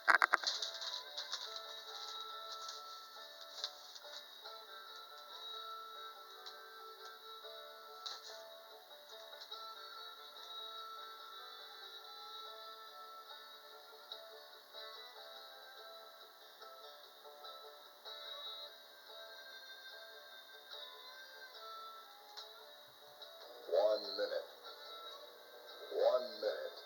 1 minute. 1 minute.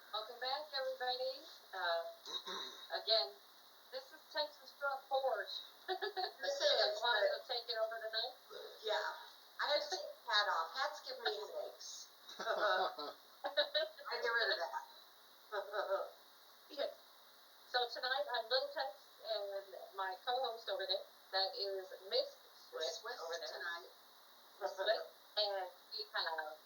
Welcome back, everybody. Again, this is Texas Front Porch. This is, Alonzo taking over tonight. yeah. I had to take the hat off. Hats give me headaches. I get rid of that. Yes. So tonight I'm Little Tex and my co-host over there, that is Miss Swift over there. Tonight. Miss Swift. And we have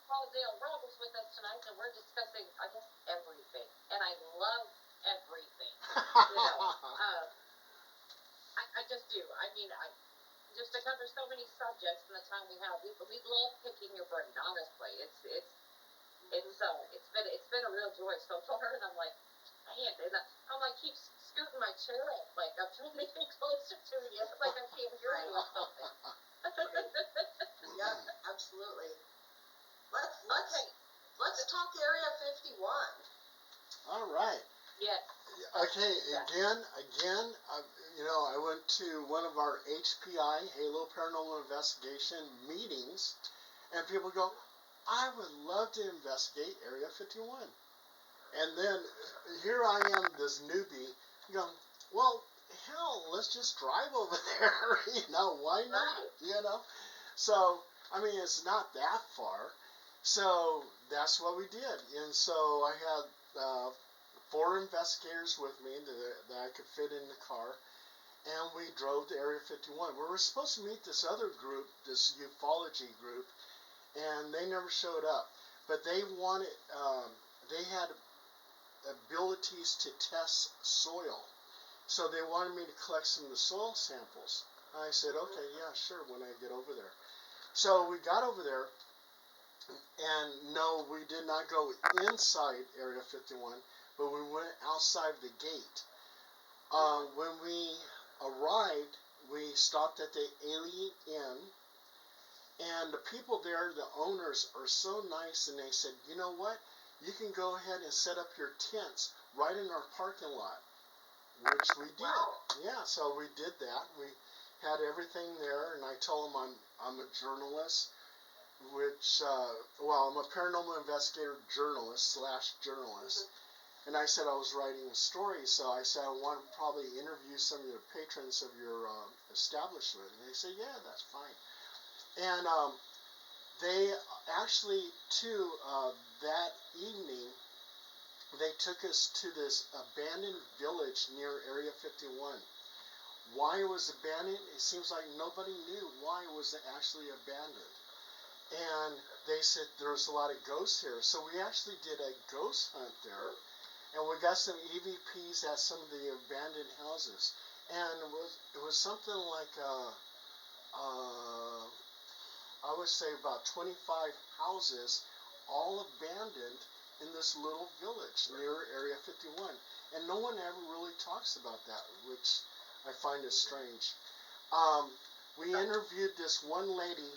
Paul Dale Robles with us tonight, and we're discussing, I guess, everything. And I love everything. You know, I just do. I mean, just to cover so many subjects in the time we have, we love picking your brain. Honestly, it's been a real joy so far. And I'm like, man, and I'm like keep scooting my chair up, like I'm trying to get closer to you, like I can't hear you or something. Yep, absolutely. Let's talk Area 51. All right. Yes. Okay, again, I went to one of our HPI, Halo Paranormal Investigation meetings, and people go, I would love to investigate Area 51. And then here I am, this newbie, going, well, hell, let's just drive over there, why not, So, I mean, it's not that far. So that's what we did. And so I had 4 investigators with me that I could fit in the car, and we drove to Area 51. We were supposed to meet this other group, this ufology group, and they never showed up. But they wanted, they had abilities to test soil, so they wanted me to collect some of the soil samples. I said, okay, yeah, sure, when I get over there. So we got over there, and no, we did not go inside Area 51, but we went outside the gate. When we arrived, we stopped at the Alien Inn, and the people there, the owners, are so nice, and they said, you know what, you can go ahead and set up your tents right in our parking lot, which we did. Wow. Yeah, so we did that. We had everything there, and I told them I'm a journalist, which, I'm a paranormal investigator journalist / journalist. And I said I was writing a story, so I said I want to probably interview some of the patrons of your establishment. And they said, yeah, that's fine. And they actually, too, that evening, they took us to this abandoned village near Area 51. Why it was abandoned? It seems like nobody knew why it was actually abandoned. And they said there's a lot of ghosts here. So we actually did a ghost hunt there. And we got some EVPs at some of the abandoned houses. And it was something like, I would say about 25 houses, all abandoned in this little village near Area 51. And no one ever really talks about that, which I find is strange. We interviewed this one lady,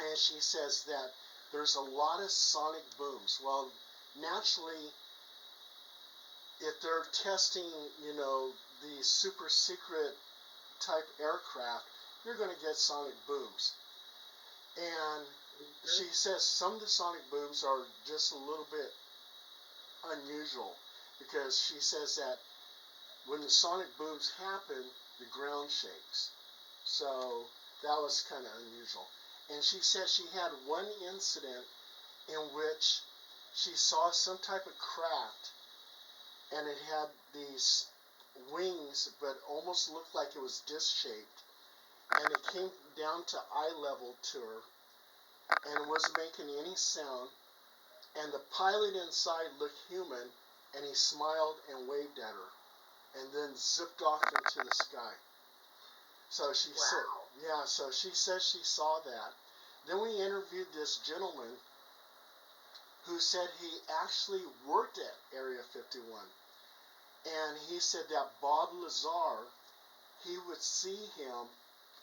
and she says that there's a lot of sonic booms. Well, naturally, if they're testing, you know, the super secret type aircraft, you're going to get sonic booms. And she says some of the sonic booms are just a little bit unusual, because she says that when the sonic booms happen, the ground shakes. So that was kind of unusual. And she said she had one incident in which she saw some type of craft, and it had these wings, but almost looked like it was disc-shaped, and it came down to eye level to her, and wasn't making any sound, and the pilot inside looked human, and he smiled and waved at her, and then zipped off into the sky. So she said, yeah, so she says she saw that. Then we interviewed this gentleman who said he actually worked at Area 51. And he said that Bob Lazar, he would see him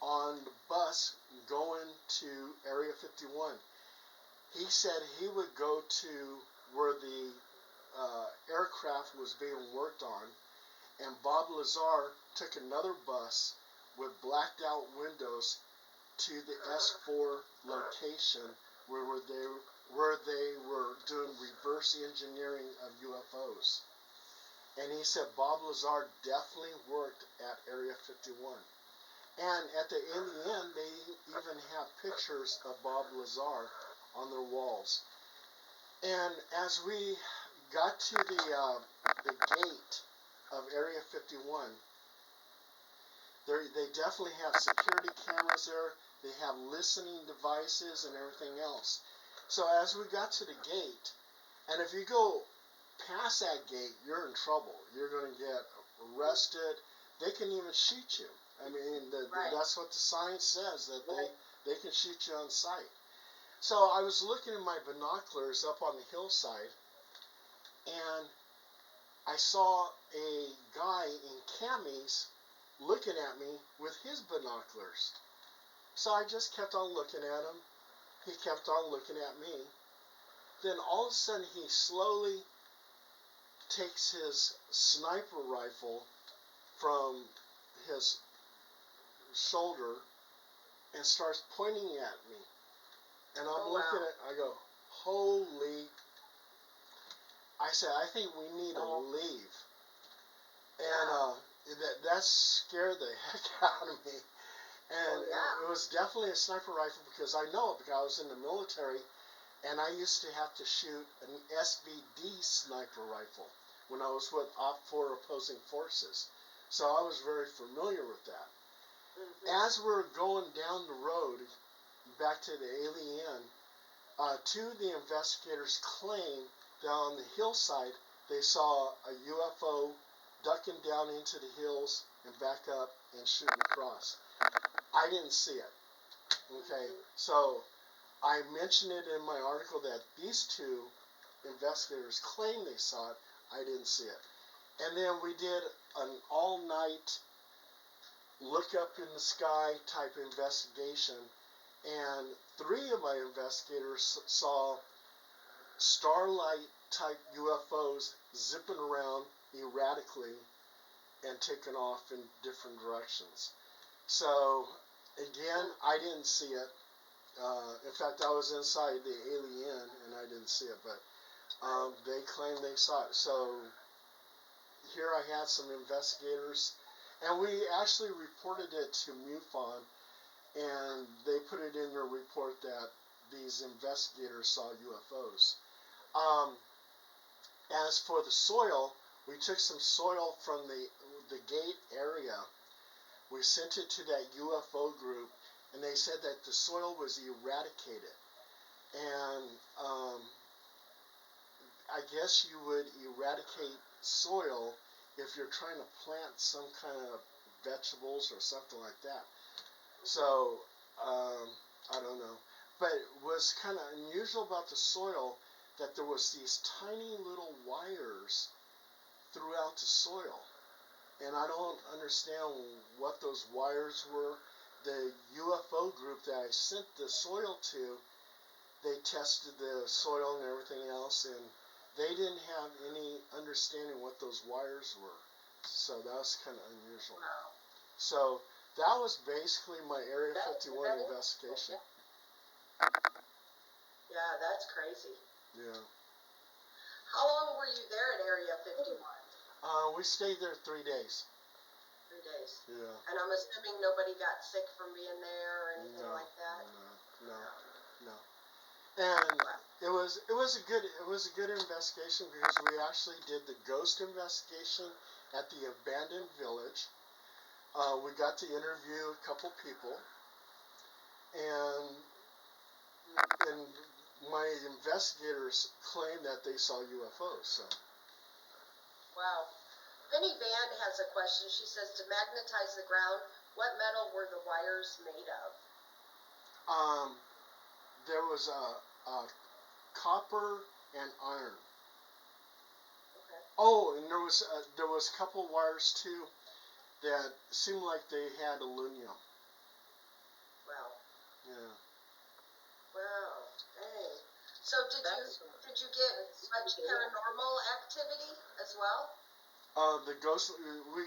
on the bus going to Area 51. He said he would go to where the aircraft was being worked on, and Bob Lazar took another bus with blacked out windows to the S4 location where they were doing reverse engineering of UFOs. And he said Bob Lazar definitely worked at Area 51. And in the end, they even have pictures of Bob Lazar on their walls. And as we got to the gate of Area 51, they definitely have security cameras there. They have listening devices and everything else. So as we got to the gate, and if you go past that gate, you're in trouble. You're going to get arrested. They can even shoot you. I mean, that's what the sign says, that they can shoot you on sight. So I was looking at my binoculars up on the hillside, and I saw a guy in camis looking at me with his binoculars. So I just kept on looking at him. He kept on looking at me. Then all of a sudden he slowly takes his sniper rifle from his shoulder and starts pointing at me. And I'm looking at, I go, holy, I said, I think we need to leave. And that scared the heck out of me. And it was definitely a sniper rifle, because I know it, because I was in the military, and I used to have to shoot an SBD sniper rifle when I was with OPFOR opposing forces. So I was very familiar with that. As we're going down the road back to the alien, two of the investigators claim that on the hillside they saw a UFO ducking down into the hills and back up and shooting across. I didn't see it. Okay, so I mentioned it in my article that these two investigators claim they saw it. I didn't see it. And then we did an all-night look up in the sky type investigation, and three of my investigators saw starlight type UFOs zipping around erratically and taking off in different directions. So again, I didn't see it. In fact, I was inside the alien and I didn't see it, but they claim they saw it. So here I had some investigators, and we actually reported it to MUFON, and they put it in their report that these investigators saw UFOs. As for the soil, we took some soil from the gate area. We sent it to that UFO group, and they said that the soil was eradicated. And I guess you would eradicate soil if you're trying to plant some kind of vegetables or something like that. So, I don't know. But what's kind of unusual about the soil, that there was these tiny little wires throughout the soil. And I don't understand what those wires were. The UFO group that I sent the soil to, they tested the soil and everything else, and they didn't have any understanding what those wires were. So that was kind of unusual. Wow. So that was basically my Area That 51 is investigation. Yeah, that's crazy. Yeah. How long were you there at Area 51? We stayed there 3 days. 3 days. Yeah. And I'm assuming nobody got sick from being there or anything No, like that? no. And it was a good investigation because we actually did the ghost investigation at the abandoned village. We got to interview a couple people, and my investigators claim that they saw UFOs. So. Wow. Penny Van has a question. She says, to magnetize the ground, what metal were the wires made of? There was a copper and iron. Okay. Oh, and there was a couple wires too that seemed like they had aluminum. Wow. Yeah. Wow. Dang. So did you get much paranormal activity as well? The ghost. We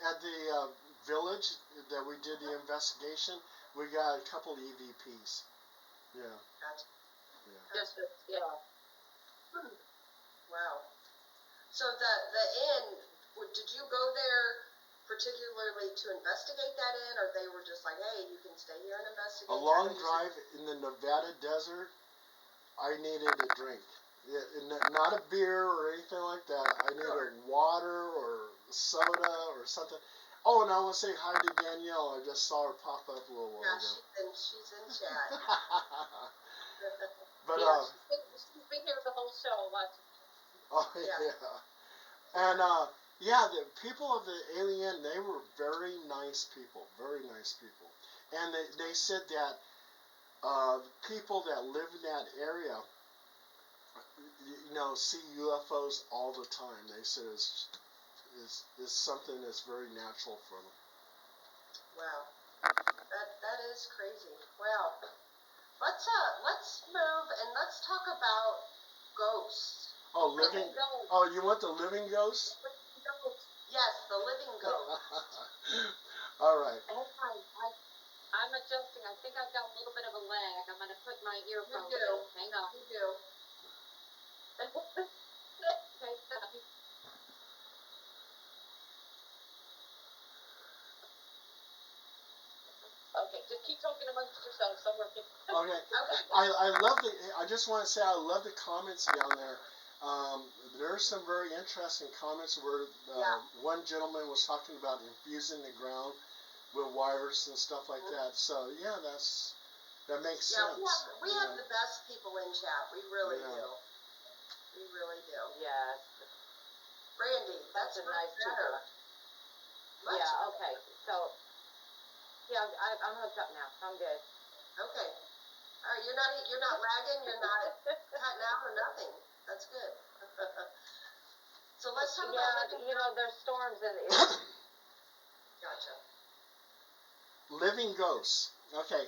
at the village that we did the investigation. We got a couple EVPs. Yeah. Gotcha. Yeah. Wow. So the inn, did you go there particularly to investigate that inn, or they were just like, hey, you can stay here and investigate? A long drive in the Nevada desert. I needed a drink. Not a beer or anything like that. I needed water or soda or something. Oh, and I want to say hi to Danielle. I just saw her pop up a little while ago. Yeah, she's in chat. But she's been here the whole show watching. oh yeah. And the people of the alien, they were very nice people, and they said that people that live in that area, see UFOs all the time. They said is something that's very natural for them. Wow, that is crazy. Wow. Let's move and let's talk about ghosts. Oh, living. Oh, you want the living ghost? Yes, the living ghost. All right. I'm adjusting. I think I've got a little bit of a lag. I'm going to put my earphones You do. in. Hang on. You do. Okay, just keep talking amongst yourselves. I'm working. Okay. I love I just want to say I love the comments down there. There are some very interesting comments where one gentleman was talking about infusing the ground with wires and stuff like that. So yeah, that makes sense. We have the best people in chat. We really do. We really do. Yes. Brandy, that's a nice better. Yeah. Okay. So. Yeah, I'm hooked up now. I'm good. Okay. All right, you're not lagging, you're not cutting out or nothing. That's good. So let's talk about there's storms in the Gotcha. Living ghosts. Okay.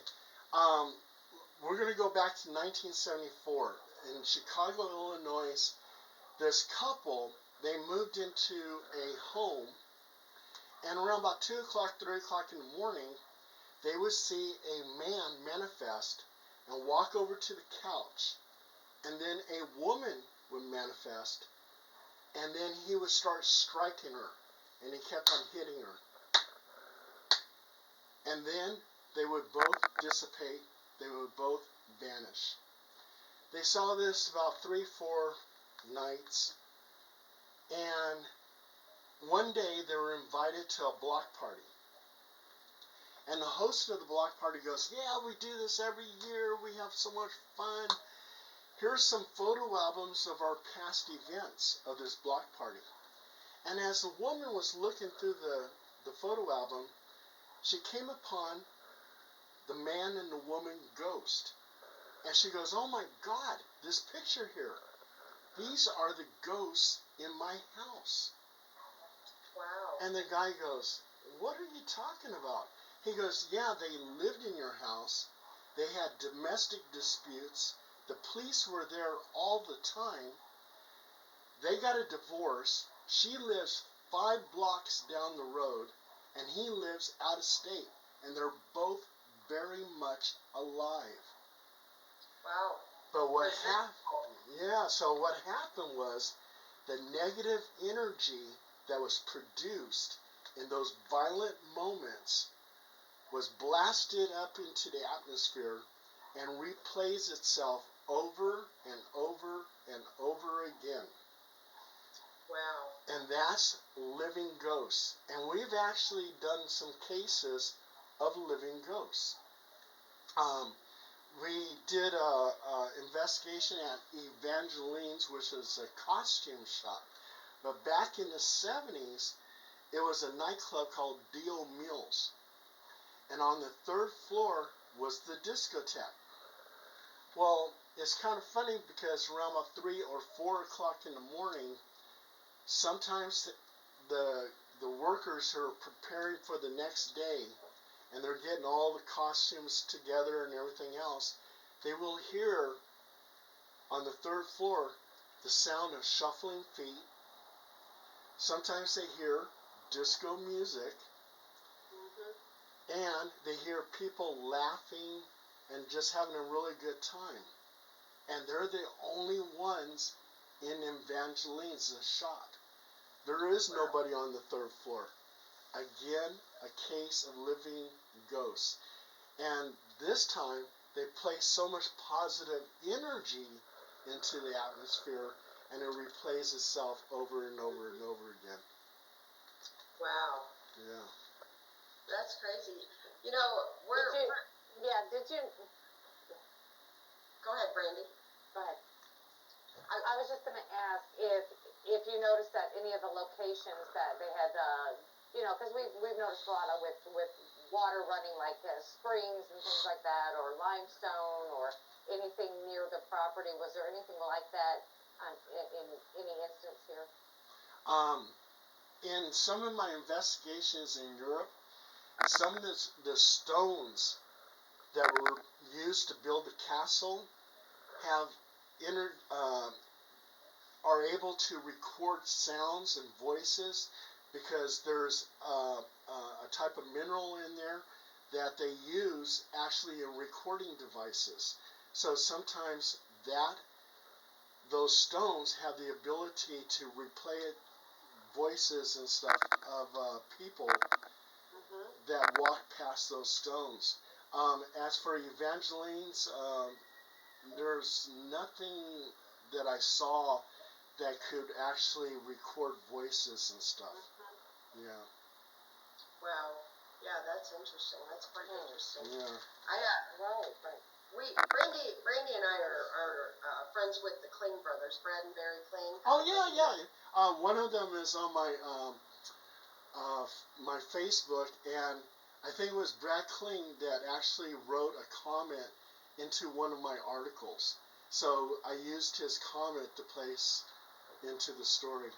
We're going to go back to 1974 in Chicago, Illinois. This couple, they moved into a home, and around about 2 o'clock, 3 o'clock in the morning, they would see a man manifest and walk over to the couch, and then a woman would manifest, and then he would start striking her, and he kept on hitting her. And then they would both dissipate, they would both vanish. They saw this about 3-4 nights, and one day they were invited to a block party. And the host of the block party goes, yeah, we do this every year. We have so much fun. Here's some photo albums of our past events of this block party. And as the woman was looking through the photo album, she came upon the man and the woman ghost. And she goes, oh my God, this picture here. These are the ghosts in my house. Wow. And the guy goes, what are you talking about? He goes, yeah, they lived in your house. They had domestic disputes. The police were there all the time. they got a divorce. She lives 5 blocks down the road, and he lives out of state, and they're both very much alive. Wow. But so what happened was the negative energy that was produced in those violent moments was blasted up into the atmosphere and replays itself over and over and over again. Wow. And that's living ghosts. And we've actually done some cases of living ghosts. We did a investigation at Evangeline's, which is a costume shop. But back in the 70s, it was a nightclub called D.O. Mills. And on the 3rd floor was the discotheque. Well, it's kind of funny because around about 3 or 4 o'clock in the morning, sometimes the workers who are preparing for the next day, and they're getting all the costumes together and everything else, they will hear on the 3rd floor the sound of shuffling feet. Sometimes they hear disco music, and they hear people laughing and just having a really good time. And they're the only ones in Evangeline's shop. There is nobody on the 3rd floor. Again, a case of living ghosts. And this time, they place so much positive energy into the atmosphere, and it replays itself over and over and over again. Wow. Yeah. That's crazy. You know, Did you? Go ahead, Brandy. Go ahead. I was just going to ask if you noticed that any of the locations that they had, because we've noticed a lot of with water running, like springs and things like that, or limestone, or anything near the property. Was there anything like that in any instance here? In some of my investigations in Europe, some of the stones that were used to build the castle have are able to record sounds and voices, because there's a type of mineral in there that they use actually in recording devices. So sometimes those stones have the ability to replay voices and stuff of people that walk past those stones. As for Evangeline's, there's nothing that I saw that could actually record voices and stuff. Yeah. Wow. Yeah, that's interesting. That's quite interesting. Yeah. Brandy and I are friends with the Kling brothers, Brad and Barry Kling. Oh yeah. One of them is on my Facebook, and I think it was Brad Kling that actually wrote a comment into one of my articles. So I used his comment to place into the story.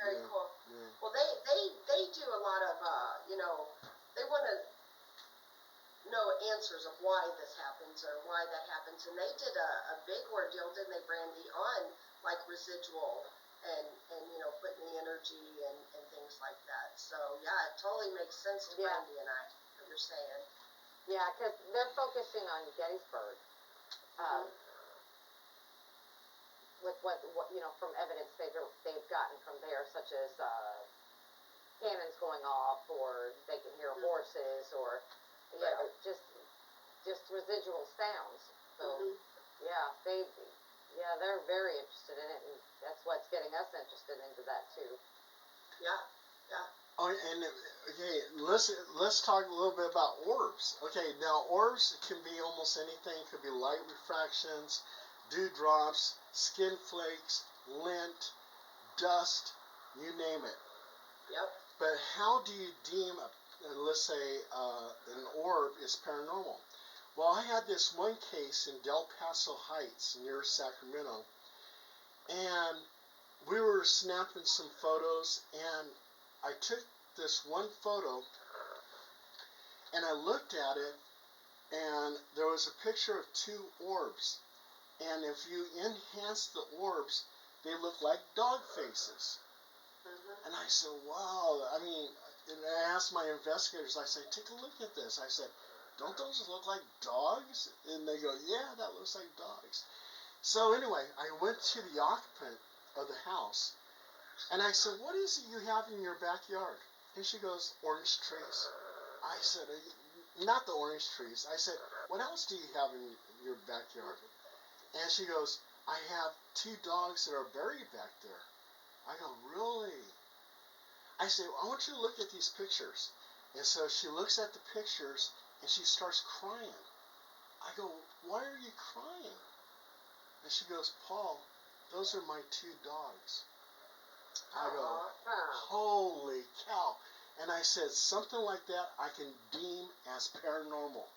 Very cool. Yeah. Well, they do a lot of they want to know answers of why this happens or why that happens, and they did a big ordeal, didn't they, Brandy, on like residual and putting the energy and things like that. So yeah, it totally makes sense to Brandy and I what you're saying. Yeah, because they're focusing on Gettysburg. With what from evidence they've gotten from there, such as cannons going off, or they can hear horses, or just residual sounds. So they're very interested in it, and that's what's getting us interested into that too. Yeah. Oh, and okay, let's talk a little bit about orbs. Okay, now orbs can be almost anything. It could be light refractions, dewdrops, skin flakes, lint, dust, you name it. Yep. But how do you deem, let's say, an orb is paranormal? Well, I had this one case in Del Paso Heights near Sacramento, and we were snapping some photos, and I took this one photo, and I looked at it, and there was a picture of 2 orbs. And if you enhance the orbs, they look like dog faces. Mhm. And I said, wow, I mean, and I asked my investigators, I said, take a look at this. I said, don't those look like dogs? And they go, yeah, that looks like dogs. So anyway, I went to the occupant of the house, and I said, what is it you have in your backyard? And she goes, orange trees. I said, not the orange trees. I said, what else do you have in your backyard? And she goes, I have 2 dogs that are buried back there. I go, really? I say, I want you to look at these pictures. And so she looks at the pictures and she starts crying. I go, why are you crying? And she goes, Paul, those are my 2 dogs. I go, holy cow. And I said, something like that I can deem as paranormal.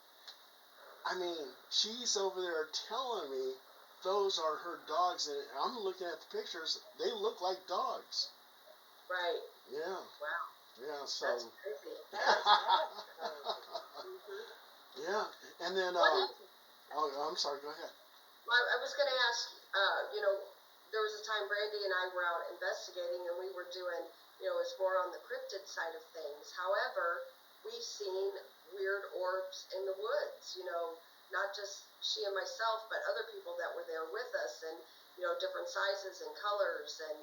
I mean, she's over there telling me those are her dogs, and I'm looking at the pictures, they look like dogs. Right. Yeah. Wow. Yeah, so. That's crazy. Mhm. Yeah, and then, What is, oh, I'm sorry, go ahead. I was going to ask, there was a time Brandy and I were out investigating and we were doing, it's more on the cryptid side of things. However, we've seen weird orbs in the woods, not just she and myself, but other people that were there with us, and, different sizes and colors. And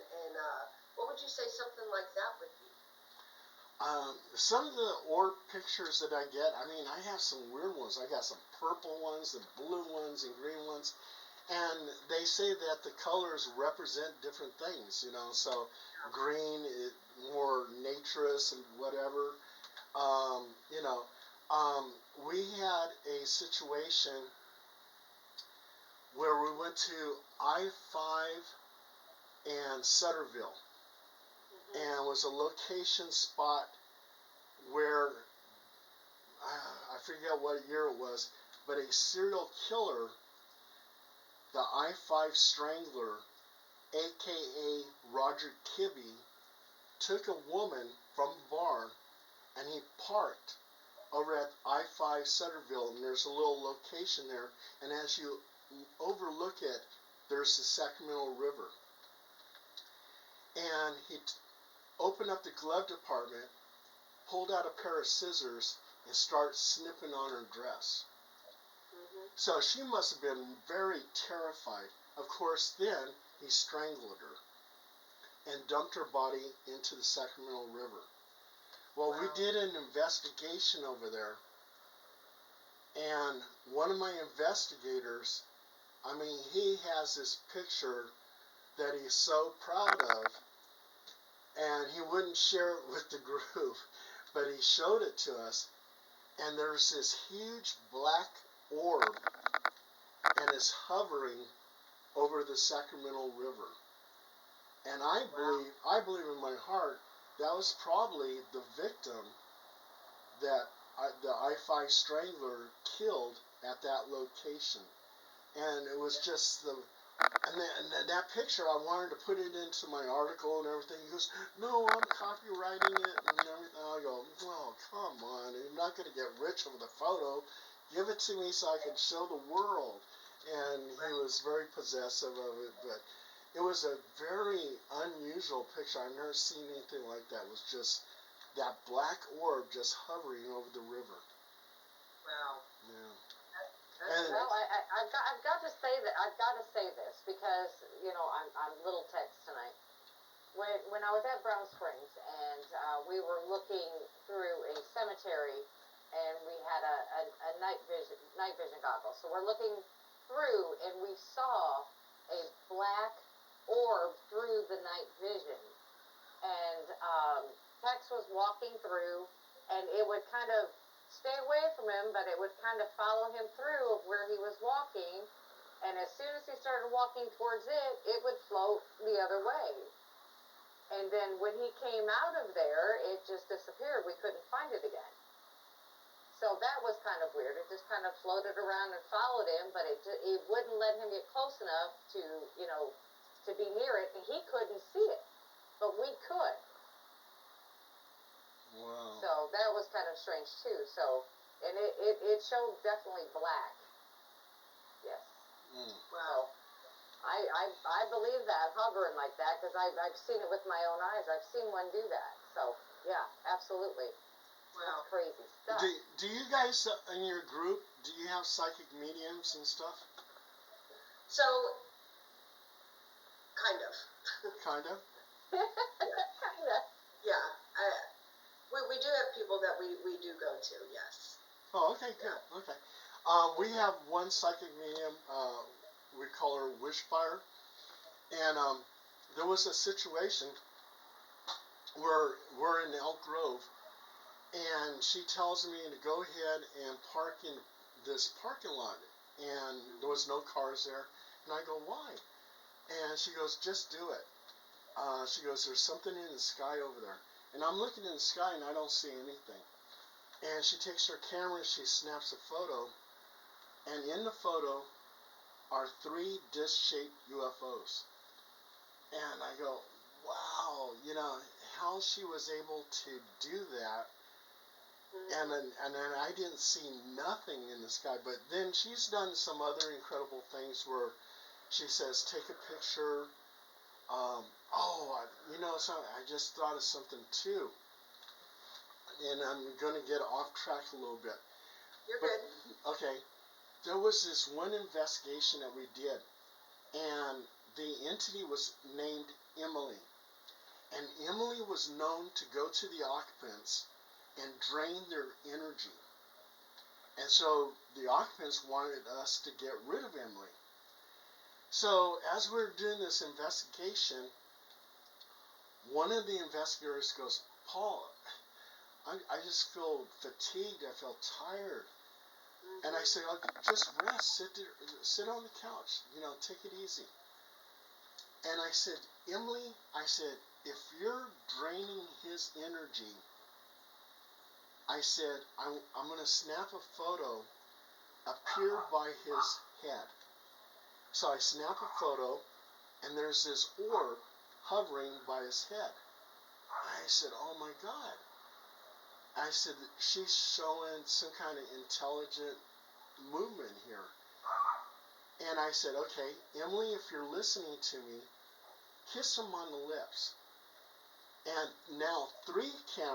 what would you say something like that would be? Some of the orb pictures that I get, I mean, I have some weird ones. I got some purple ones, and blue ones, and green ones. And they say that the colors represent different things, so green is more naturist and whatever. Um, you know, we had a situation where we went to I-5 and Sutterville, and it was a location spot where, I forget what year it was, but a serial killer, the I-5 Strangler, aka Roger Kibbe, took a woman from a bar and he parked over at I-5 Sutterville, and there's a little location there, and as you overlook it, there's the Sacramento River. And he opened up the glove department, pulled out a pair of scissors, and started snipping on her dress. So she must have been very terrified. Of course, then he strangled her and dumped her body into the Sacramento River. Well, we did an investigation over there, and one of my investigators, I mean, he has this picture that he's so proud of, and he wouldn't share it with the group, but he showed it to us, and there's this huge black orb, and it's hovering over the Sacramento River. And I believe in my heart that was probably the victim that the I-5 Strangler killed at that location. And it was just and that picture, I wanted to put it into my article and everything. He goes, no, I'm copywriting it and everything. I go, well, come on, you're not going to get rich over the photo. Give it to me so I can show the world. And he was very possessive of it, but it was a very unusual picture. I've never seen anything like that. It was just that black orb just hovering over the river. Wow. Yeah. Well, I've got to say that I've got to say this because I'm little text tonight. When I was at Brown Springs and we were looking through a cemetery and we had a night vision goggles. So we're looking through and we saw a black orb through the night vision. And Tex was walking through and it would kind of stay away from him, but it would kind of follow him through of where he was walking, and as soon as he started walking towards it, it would float the other way. And then when he came out of there, it just disappeared. We couldn't find it again. So that was kind of weird. It just kind of floated around and followed him, but it wouldn't let him get close enough to, to be near it, and he couldn't see it, but we could. Wow. So that was kind of strange too. So, and it showed definitely black. Yes. Wow. I believe that, hovering like that, because I've seen it with my own eyes. I've seen one do that. So, yeah, absolutely. Wow. That's crazy stuff. Do you guys in your group, do you have psychic mediums and stuff? So, kind of. Kind of? Kind of. Yeah. We do have people that we do go to, yes. Oh, okay, good. Okay. We have one psychic medium, we call her Wishfire. And there was a situation where we're in Elk Grove, and she tells me to go ahead and park in this parking lot. And there was no cars there. And I go, why? And she goes, just do it. She goes, there's something in the sky over there. And I'm looking in the sky and I don't see anything. And she takes her camera and she snaps a photo. And in the photo are 3 disc-shaped UFOs. And I go, wow, you know, how she was able to do that. And then I didn't see nothing in the sky. But then she's done some other incredible things where she says, take a picture. You know, so I just thought of something too. And I'm going to get off track a little bit. You're good. Okay. There was this one investigation that we did. And the entity was named Emily. And Emily was known to go to the occupants and drain their energy. And so the occupants wanted us to get rid of Emily. So as we were doing this investigation, one of the investigators goes, Paul, I just feel fatigued. I feel tired. And I say, oh, just rest. Sit on the couch. You know, take it easy. And I said, Emily, I said, if you're draining his energy, I said, I'm going to snap a photo appeared by his head. So I snap a photo, and there's this orb hovering by his head. I said, oh my God. I said, she's showing some kind of intelligent movement here. And I said, okay, Emily, if you're listening to me, kiss him on the lips. And now 3 cameras